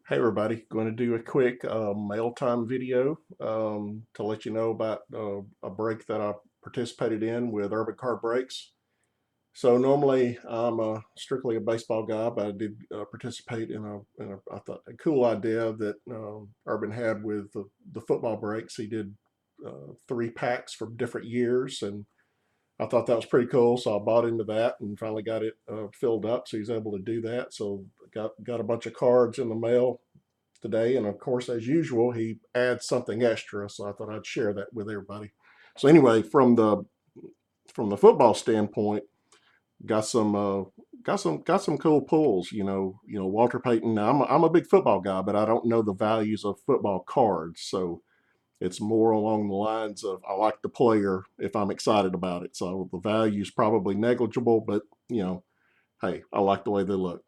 Hey everybody, going to do a quick mail time video to let you know about a break that I participated in with UrbanCardBreaks. So normally I'm strictly a baseball guy, but I did participate in I thought a cool idea that Urban had with the football breaks. He did 3 packs from different years, and I thought that was pretty cool. So I bought into that and finally got it filled up. So he's able to do that. So got a bunch of cards in the mail today. And of course, as usual, he adds something extra. So I thought I'd share that with everybody. So anyway, from the football standpoint, got some got some cool pulls. Walter Payton. Now, I'm a big football guy, but I don't know the values of football cards. So it's more along the lines of I like the player if I'm excited about it. So the value's probably negligible, but hey, I like the way they look.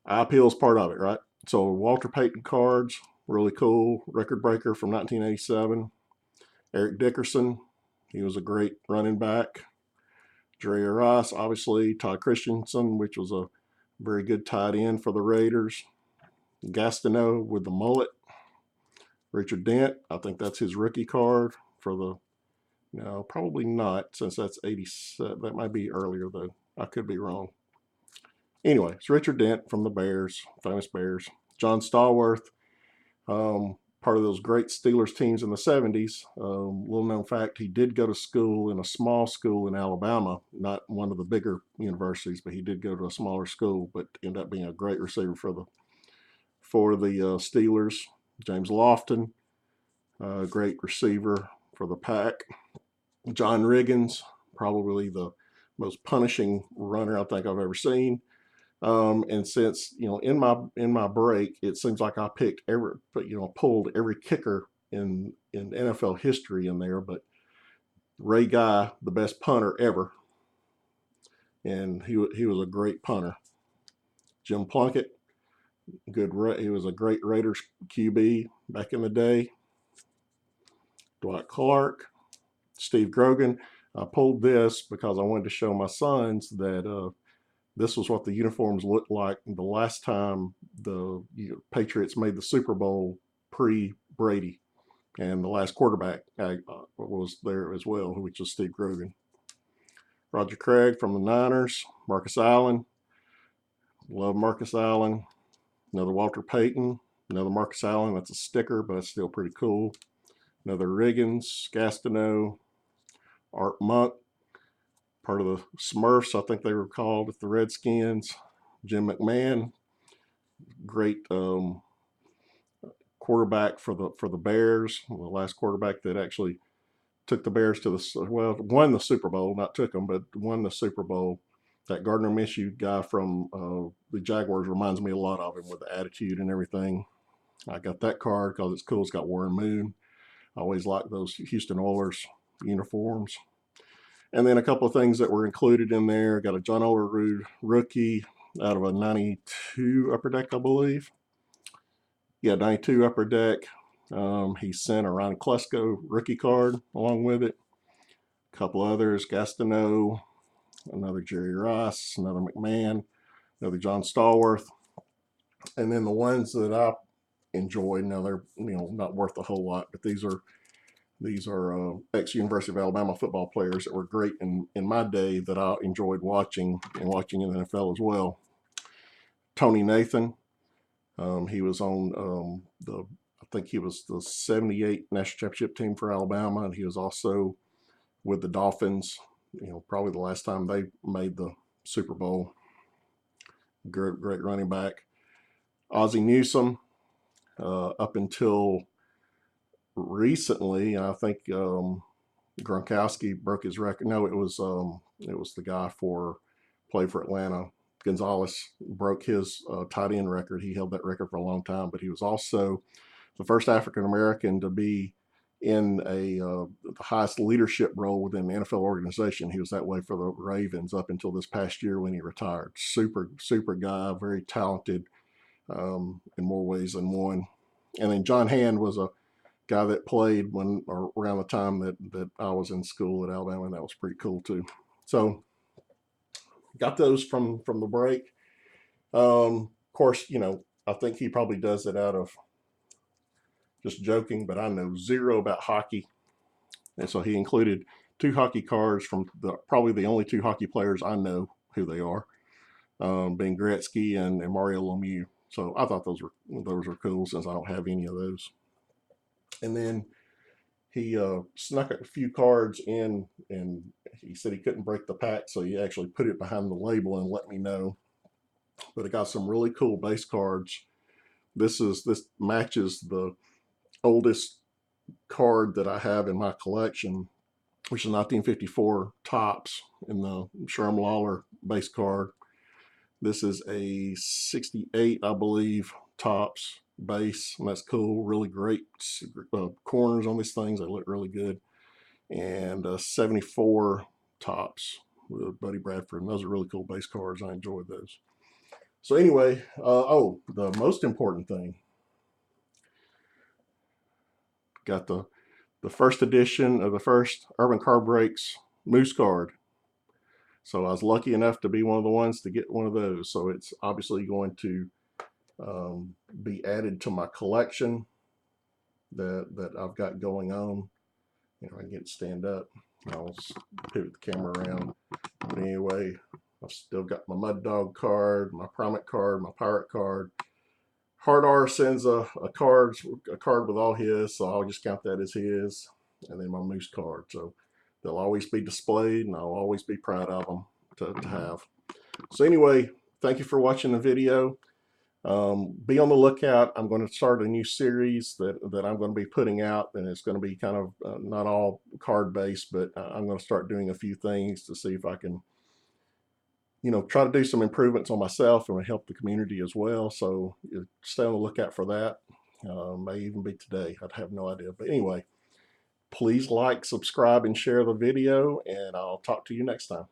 Eye appeal is part of it, right? So Walter Payton cards, really cool. Record breaker from 1987. Eric Dickerson, he was a great running back. Jerry Rice, obviously. Todd Christensen, which was a very good tight end for the Raiders. Gastineau with the mullet. Richard Dent, I think that's his rookie card for the. No, probably not, since that's 87. That might be earlier though. I could be wrong. Anyway, it's Richard Dent from the Bears, famous Bears. John Stallworth, part of those great Steelers teams in the 70s. Little known fact, he did go to school in a small school in Alabama, not one of the bigger universities, but he did go to a smaller school, but ended up being a great receiver for the Steelers. James Lofton, great receiver for the Pack. John Riggins, probably the most punishing runner I think I've ever seen. And since in my break, it seems like I picked pulled every kicker in NFL history in there, but Ray Guy, the best punter ever, and he was a great punter. Jim Plunkett, he was a great Raiders QB back in the day. Dwight Clark, Steve Grogan. I pulled this because I wanted to show my sons that this was what the uniforms looked like the last time the Patriots made the Super Bowl pre-Brady, and the last quarterback was there as well, which was Steve Grogan. Roger Craig from the Niners, Marcus Allen, love Marcus Allen. Another Walter Payton, another Marcus Allen. That's a sticker, but it's still pretty cool. Another Riggins, Gastineau, Art Monk, part of the Smurfs, I think they were called, with the Redskins. Jim McMahon, great quarterback for the Bears. The last quarterback that actually took the Bears to won the Super Bowl, not took them, but won the Super Bowl. That Gardner Minshew guy from the Jaguars reminds me a lot of him with the attitude and everything. I got that card because it's cool. It's got Warren Moon. I always liked those Houston Oilers uniforms. And then a couple of things that were included in there. Got a John Olerud rookie out of a 92 Upper Deck, I believe. Yeah, 92 Upper Deck. He sent a Ryan Klesko rookie card along with it. A couple others, Gastineau, another Jerry Rice, another McMahon, another John Stallworth. And then the ones that I enjoy, now they're not worth a whole lot, but these are ex-University of Alabama football players that were great in my day that I enjoyed watching and watching in the NFL as well. Tony Nathan, he was on I think he was the 78 national championship team for Alabama, and he was also with the Dolphins, probably the last time they made the Super Bowl. Great running back. Ozzie Newsome, up until recently, I think Gronkowski broke his record. No, it was the guy played for Atlanta. Gonzalez broke his tight end record. He held that record for a long time, but he was also the first African American to be in the highest leadership role within the NFL organization. He was that way for the Ravens up until this past year when he retired. Super guy, very talented in more ways than one. And then John Hand was a guy that played around the time that I was in school at Alabama, and that was pretty cool too. So got those from the break. Of course, I think he probably does it out of just joking, but I know zero about hockey. And so he included 2 hockey cards from probably the only 2 hockey players I know who they are, being Gretzky and Mario Lemieux. So I thought those were cool since I don't have any of those. And then he snuck a few cards in, and he said he couldn't break the pack, so he actually put it behind the label and let me know. But it got some really cool base cards. This matches the oldest card that I have in my collection, which is 1954 Topps in the Sherm Lawler base card. This is a 68, I believe, Topps base, and that's cool. Really great corners on these things. They look really good. And 74 Topps with Buddy Bradford. And those are really cool base cards. I enjoyed those. So anyway, oh, the most important thing. Got the first edition of the first Urban Card Breaks Moose card. So I was lucky enough to be one of the ones to get one of those. So it's obviously going to be added to my collection that I've got going on. You know, I can get it stand up. I'll pivot the camera around. But anyway, I've still got my Mud Dog card, my Primate card, my Pirate card. Hard R sends a card with all his, so I'll just count that as his. And then my Moose card. So they'll always be displayed, and I'll always be proud of them to have. So anyway, thank you for watching the video. Be on the lookout. I'm going to start a new series that I'm going to be putting out, and it's going to be kind of not all card based, but I'm going to start doing a few things to see if I can, you know, try to do some improvements on myself and help the community as well. So stay on the lookout for that. May even be today. I'd have no idea. But anyway, please like, subscribe, and share the video, and I'll talk to you next time.